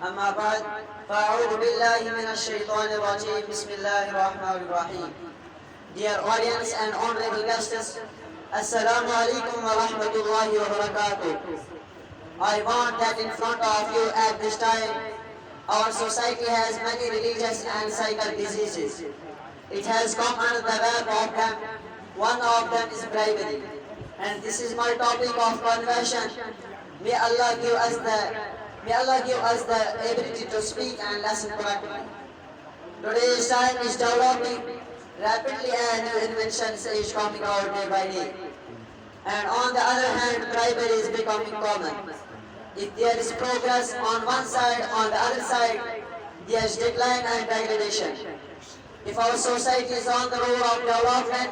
أما بعد فأعوذ بالله من الشيطان الرجيم بسم الله الرحمن الرحيم. Dear audience and honorable guests, Assalamu alaikum wa rahmatullahi wa barakatuh. I want that in front of you at this time, our society has many religious and psychic diseases. It has come under the web of them. One of them is bribery. And this is my topic of conversion. May Allah give us the ability to speak and listen correctly. Today's time is developing rapidly and new inventions is coming out day by day. And on the other hand, bribery is becoming common. If there is progress on one side, on the other side, there is decline and degradation. If our society is on the road of development,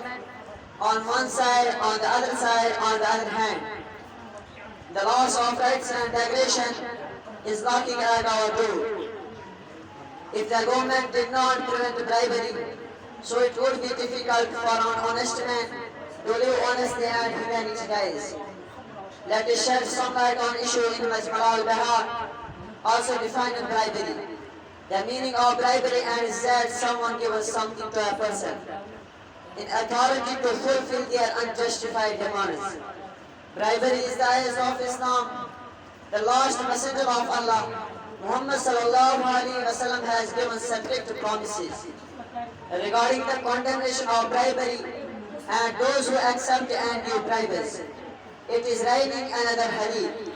on one side, on the other side, on the other hand, the loss of rights and degradation is knocking at our door. If the government did not prevent bribery, so it would be difficult for an honest man to live honestly and humanity dies. Let us shed some light on issue in Majma' al-Bahar, also defining bribery. The meaning of bribery and is that someone gives something to a person in authority to fulfill their unjustified demands. Bribery is the eyes of Islam. The last messenger of Allah, Muhammad sallallahu alaihi wasallam, has given strict promises regarding the condemnation of bribery and those who accept and give bribes. It is writing another hadith.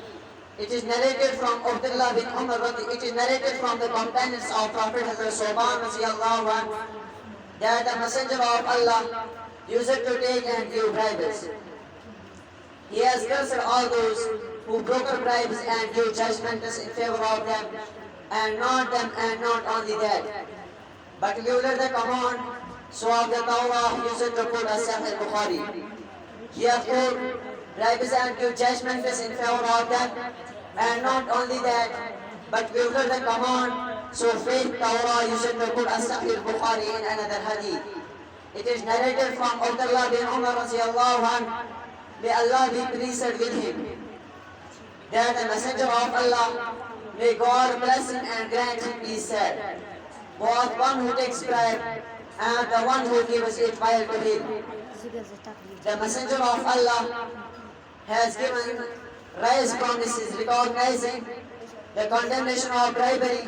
It is narrated from Abdullah bin Umar. It is narrated from the companions of Prophet Salman radiallahu anhu that the messenger of Allah used to take and give bribes. He has cursed all those who broker bribes and give judgments in favor of them, and not only that, but violated the command so of the Tawrah used to quote as Sahih Bukhari. He has quoted bribes and give judgments in favor of them, and not only that, but violated the command so faith Tawrah used to quote as Sahih Bukhari in another hadith. It is narrated from Abdullah bin Umar radiallahu anhu, may Allah be pleased with him, that the messenger of Allah, may God bless him and grant him peace, said, both one who takes bribe and the one who gives it while to him. The messenger of Allah has given rise promises recognizing the condemnation of bribery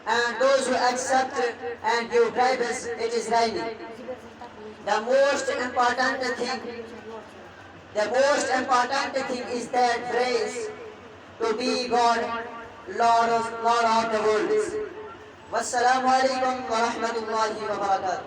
and those who accept and give bribes, it is writing. The most important thing is that praise to be God, Lord of the worlds. Wassalamu alaikum wa rahmatullahi wa barakatuh.